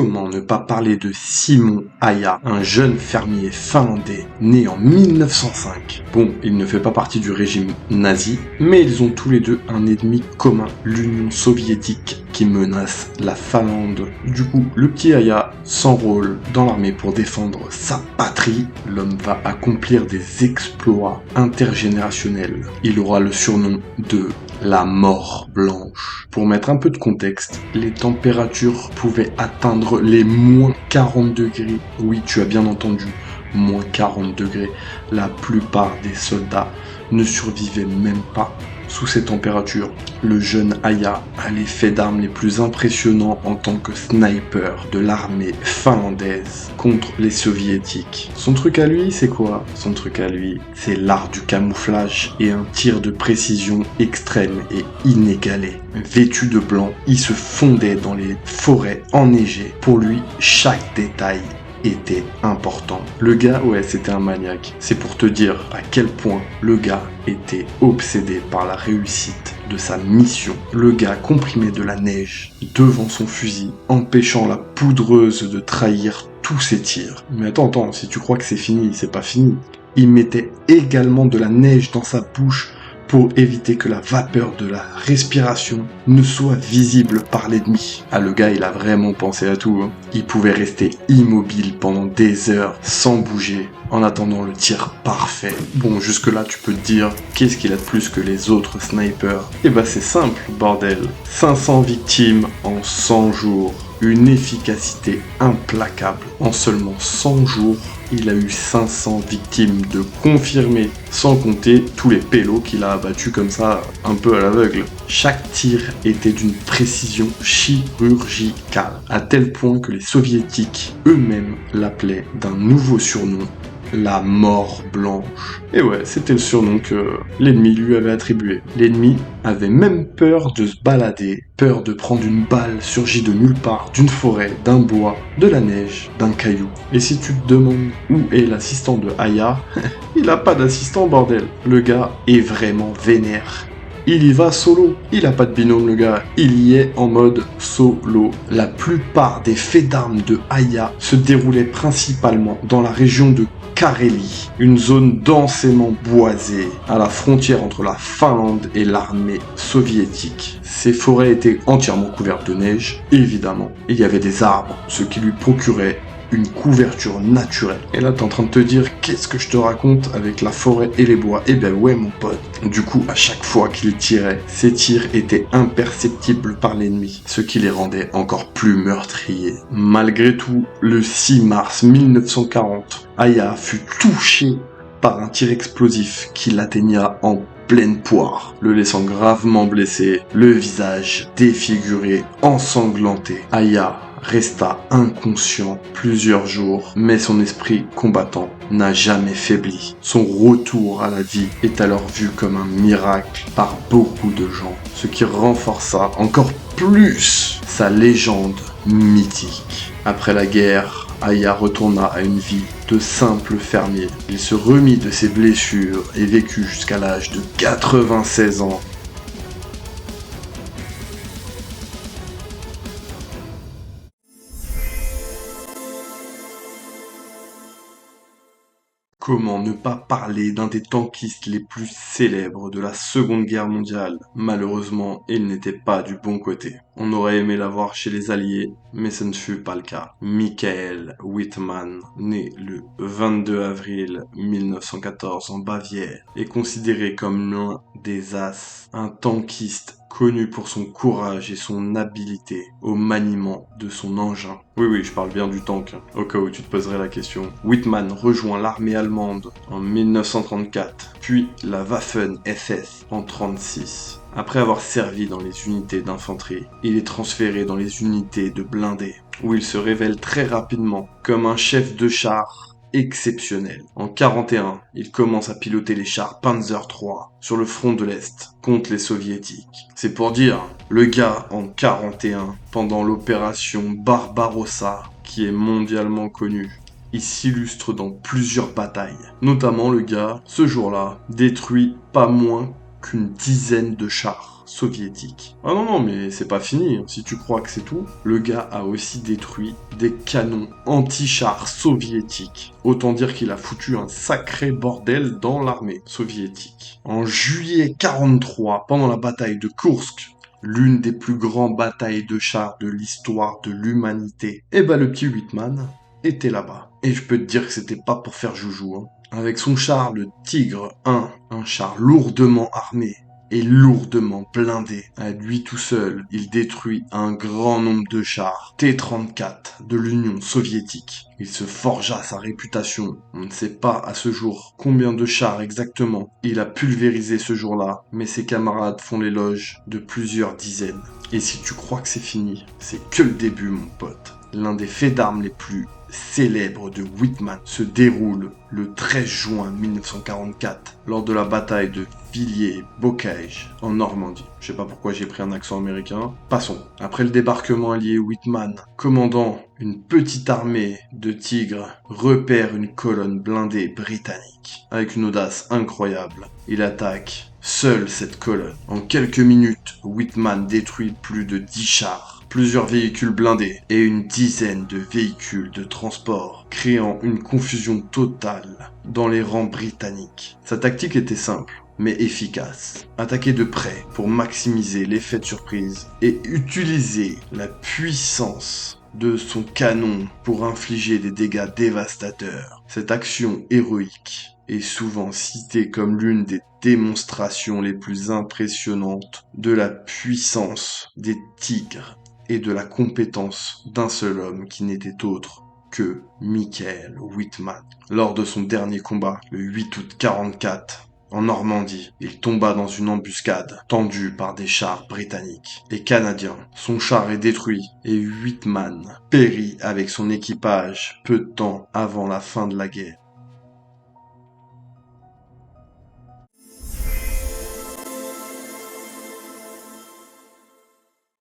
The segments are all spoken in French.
Comment ne pas parler de Simon Aya, un jeune fermier finlandais né en 1905. Bon, il ne fait pas partie du régime nazi, mais ils ont tous les deux un ennemi commun, l'Union soviétique, qui menace la Finlande. Du coup, le petit Aya s'enrôle dans l'armée pour défendre sa patrie. L'homme va accomplir des exploits intergénérationnels. Il aura le surnom de la mort blanche. Pour mettre un peu de contexte, les températures pouvaient atteindre les moins 40 degrés. Oui, tu as bien entendu, moins 40 degrés. La plupart des soldats ne survivaient même pas sous ces températures. Le jeune Aya a les faits d'armes les plus impressionnants en tant que sniper de l'armée finlandaise contre les soviétiques. Son truc à lui, c'est quoi? Son truc à lui, c'est l'art du camouflage et un tir de précision extrême et inégalé. Vêtu de blanc, il se fondait dans les forêts enneigées. Pour lui, chaque détail était important. Le gars, ouais, c'était un maniaque. C'est pour te dire à quel point le gars était obsédé par la réussite de sa mission. Le gars comprimait de la neige devant son fusil, empêchant la poudreuse de trahir tous ses tirs. Mais attends, si tu crois que c'est fini, c'est pas fini. Il mettait également de la neige dans sa bouche pour éviter que la vapeur de la respiration ne soit visible par l'ennemi. Ah, le gars, il a vraiment pensé à tout, hein. Il pouvait rester immobile pendant des heures sans bouger en attendant le tir parfait. Bon, jusque-là, tu peux te dire, qu'est-ce qu'il a de plus que les autres snipers? Eh ben, c'est simple, bordel. 500 victimes en 100 jours. Une efficacité implacable. En seulement 100 jours, il a eu 500 victimes de confirmées, sans compter tous les pélos qu'il a abattus comme ça, un peu à l'aveugle. Chaque tir était d'une précision chirurgicale, à tel point que les soviétiques eux-mêmes l'appelaient d'un nouveau surnom, la mort blanche. Et ouais, c'était le surnom que l'ennemi lui avait attribué. L'ennemi avait même peur de se balader, peur de prendre une balle surgie de nulle part, d'une forêt, d'un bois, de la neige, d'un caillou. Et si tu te demandes où est l'assistant de Aya, il a pas d'assistant, bordel. Le gars est vraiment vénère. Il y va solo. Il a pas de binôme, le gars. Il y est en mode solo. La plupart des faits d'armes de Aya se déroulaient principalement dans la région de Carélie, une zone densément boisée, à la frontière entre la Finlande et l'armée soviétique. Ces forêts étaient entièrement couvertes de neige, évidemment. Il y avait des arbres, ce qui lui procurait une couverture naturelle. Et là, t'es en train de te dire, qu'est-ce que je te raconte avec la forêt et les bois? Eh ben ouais, mon pote. Du coup, à chaque fois qu'il tirait, ses tirs étaient imperceptibles par l'ennemi, ce qui les rendait encore plus meurtriers. Malgré tout, le 6 mars 1940, Aya fut touché par un tir explosif qui l'atteigna en pleine poire, le laissant gravement blessé, le visage défiguré, ensanglanté. Aya resta inconscient plusieurs jours, mais son esprit combattant n'a jamais faibli. Son retour à la vie est alors vu comme un miracle par beaucoup de gens, ce qui renforça encore plus sa légende mythique. Après la guerre, Aya retourna à une vie de simple fermier. Il se remit de ses blessures et vécut jusqu'à l'âge de 96 ans. Comment ne pas parler d'un des tankistes les plus célèbres de la Seconde Guerre mondiale? Malheureusement, il n'était pas du bon côté. On aurait aimé l'avoir chez les Alliés, mais ce ne fut pas le cas. Michael Wittmann, né le 22 avril 1914 en Bavière, est considéré comme l'un des as, un tankiste connu pour son courage et son habileté au maniement de son engin. Oui, je parle bien du tank, au cas où tu te poserais la question. Wittmann rejoint l'armée allemande en 1934, puis la Waffen-SS en 1936. Après avoir servi dans les unités d'infanterie, il est transféré dans les unités de blindés, où il se révèle très rapidement comme un chef de char exceptionnel. En 1941, il commence à piloter les chars Panzer III sur le front de l'Est contre les soviétiques. C'est pour dire, le gars en 1941, pendant l'opération Barbarossa, qui est mondialement connue, il s'illustre dans plusieurs batailles. Notamment le gars, ce jour-là, détruit pas moins qu'une dizaine de chars soviétiques. Ah non, non, mais c'est pas fini, hein. Si tu crois que c'est tout, le gars a aussi détruit des canons anti-chars soviétiques. Autant dire qu'il a foutu un sacré bordel dans l'armée soviétique. En juillet 43, pendant la bataille de Koursk, l'une des plus grandes batailles de chars de l'histoire de l'humanité, et bah le petit Whitman était là-bas. Et je peux te dire que c'était pas pour faire joujou, hein. Avec son char, le Tigre 1, un char lourdement armé et lourdement blindé. À lui tout seul, il détruit un grand nombre de chars T-34 de l'Union soviétique. Il se forgea sa réputation. On ne sait pas à ce jour combien de chars exactement il a pulvérisé ce jour-là, mais ses camarades font l'éloge de plusieurs dizaines. Et si tu crois que c'est fini, c'est que le début, mon pote. L'un des faits d'armes les plus célèbres de Whitman se déroule le 13 juin 1944 lors de la bataille de Villiers-Bocage en Normandie. Je sais pas pourquoi j'ai pris un accent américain. Passons. Après le débarquement allié, Whitman, commandant une petite armée de tigres, repère une colonne blindée britannique. Avec une audace incroyable, il attaque seul cette colonne. En quelques minutes, Whitman détruit plus de 10 chars, plusieurs véhicules blindés et une dizaine de véhicules de transport, créant une confusion totale dans les rangs britanniques. Sa tactique était simple, mais efficace. Attaquer de près pour maximiser l'effet de surprise et utiliser la puissance de son canon pour infliger des dégâts dévastateurs. Cette action héroïque est souvent citée comme l'une des démonstrations les plus impressionnantes de la puissance des tigres et de la compétence d'un seul homme qui n'était autre que Michael Whitman. Lors de son dernier combat, le 8 août 44, en Normandie, il tomba dans une embuscade tendue par des chars britanniques et canadiens. Son char est détruit et Whitman périt avec son équipage peu de temps avant la fin de la guerre.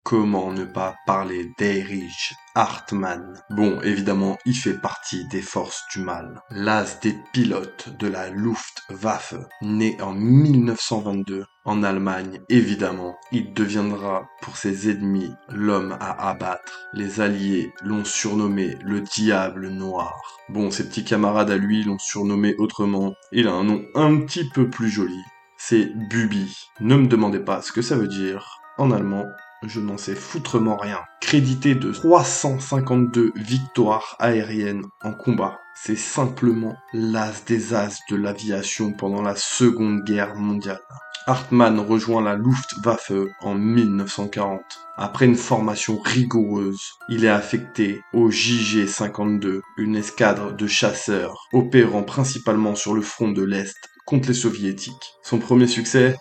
Comment ne pas parler d'Erich Hartmann? Bon, évidemment, il fait partie des forces du mal. L'as des pilotes de la Luftwaffe, né en 1922 en Allemagne, évidemment, il deviendra pour ses ennemis l'homme à abattre. Les Alliés l'ont surnommé le Diable Noir. Bon, ses petits camarades à lui l'ont surnommé autrement. Il a un nom un petit peu plus joli. C'est Bubi. Ne me demandez pas ce que ça veut dire en allemand. Je n'en sais foutrement rien. Crédité de 352 victoires aériennes en combat. C'est simplement l'as des as de l'aviation pendant la Seconde Guerre mondiale. Hartmann rejoint la Luftwaffe en 1940. Après une formation rigoureuse, il est affecté au JG-52, une escadre de chasseurs opérant principalement sur le front de l'Est contre les soviétiques. Son premier succès,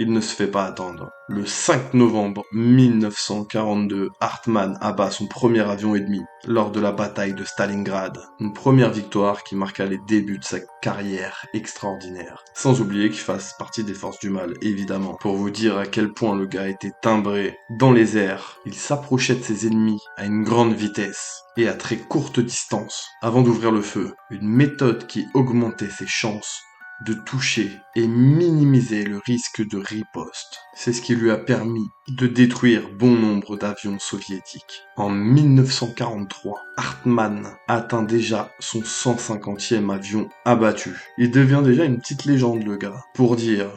il ne se fait pas attendre. Le 5 novembre 1942, Hartmann abat son premier avion ennemi lors de la bataille de Stalingrad. Une première victoire qui marqua les débuts de sa carrière extraordinaire. Sans oublier qu'il fasse partie des forces du mal, évidemment. Pour vous dire à quel point le gars était timbré dans les airs, il s'approchait de ses ennemis à une grande vitesse et à très courte distance avant d'ouvrir le feu. Une méthode qui augmentait ses chances de toucher et minimiser le risque de riposte. C'est ce qui lui a permis de détruire bon nombre d'avions soviétiques. En 1943, Hartmann atteint déjà son 150e avion abattu. Il devient déjà une petite légende, le gars. Pour dire,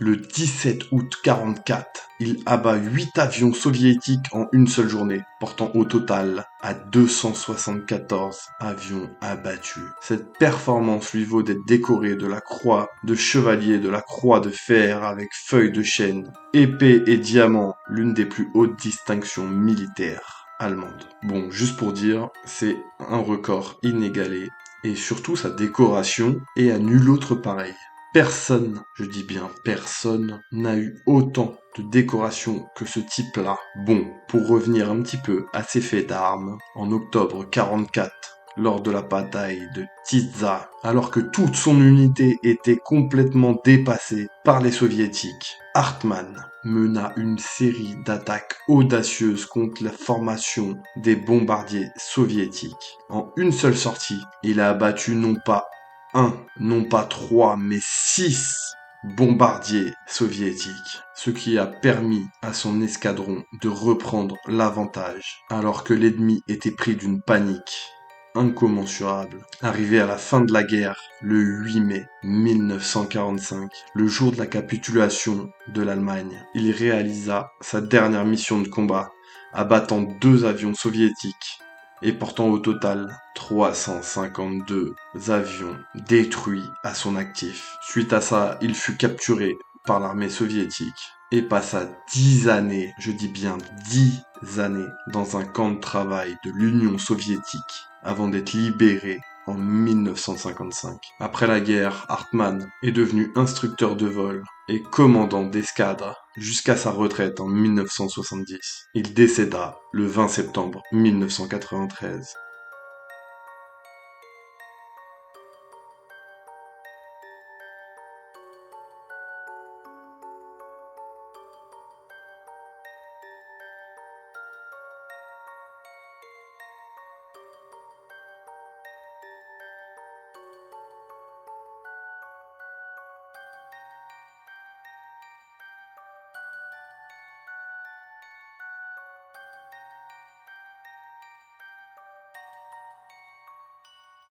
le 17 août 44, il abat 8 avions soviétiques en une seule journée, portant au total à 274 avions abattus. Cette performance lui vaut d'être décoré de la croix de chevalier de la croix de fer avec feuilles de chêne, épée et diamant, l'une des plus hautes distinctions militaires allemandes. Bon, juste pour dire, c'est un record inégalé, et surtout sa décoration est à nul autre pareil. Personne, je dis bien personne, n'a eu autant de décoration que ce type-là. Bon, pour revenir un petit peu à ses faits d'armes, en octobre 44, lors de la bataille de Tisza, alors que toute son unité était complètement dépassée par les soviétiques, Hartmann mena une série d'attaques audacieuses contre la formation des bombardiers soviétiques. En une seule sortie, il a abattu non pas 1, non pas 3, mais 6 bombardier soviétique, ce qui a permis à son escadron de reprendre l'avantage, alors que l'ennemi était pris d'une panique incommensurable. Arrivé à la fin de la guerre, le 8 mai 1945, le jour de la capitulation de l'Allemagne, il réalisa sa dernière mission de combat, abattant 2 avions soviétiques et portant au total 352 avions détruits à son actif. Suite à ça, il fut capturé par l'armée soviétique et passa 10 années, je dis bien 10 années, dans un camp de travail de l'Union soviétique avant d'être libéré en 1955. Après la guerre, Hartmann est devenu instructeur de vol et commandant d'escadre jusqu'à sa retraite en 1970. Il décéda le 20 septembre 1993.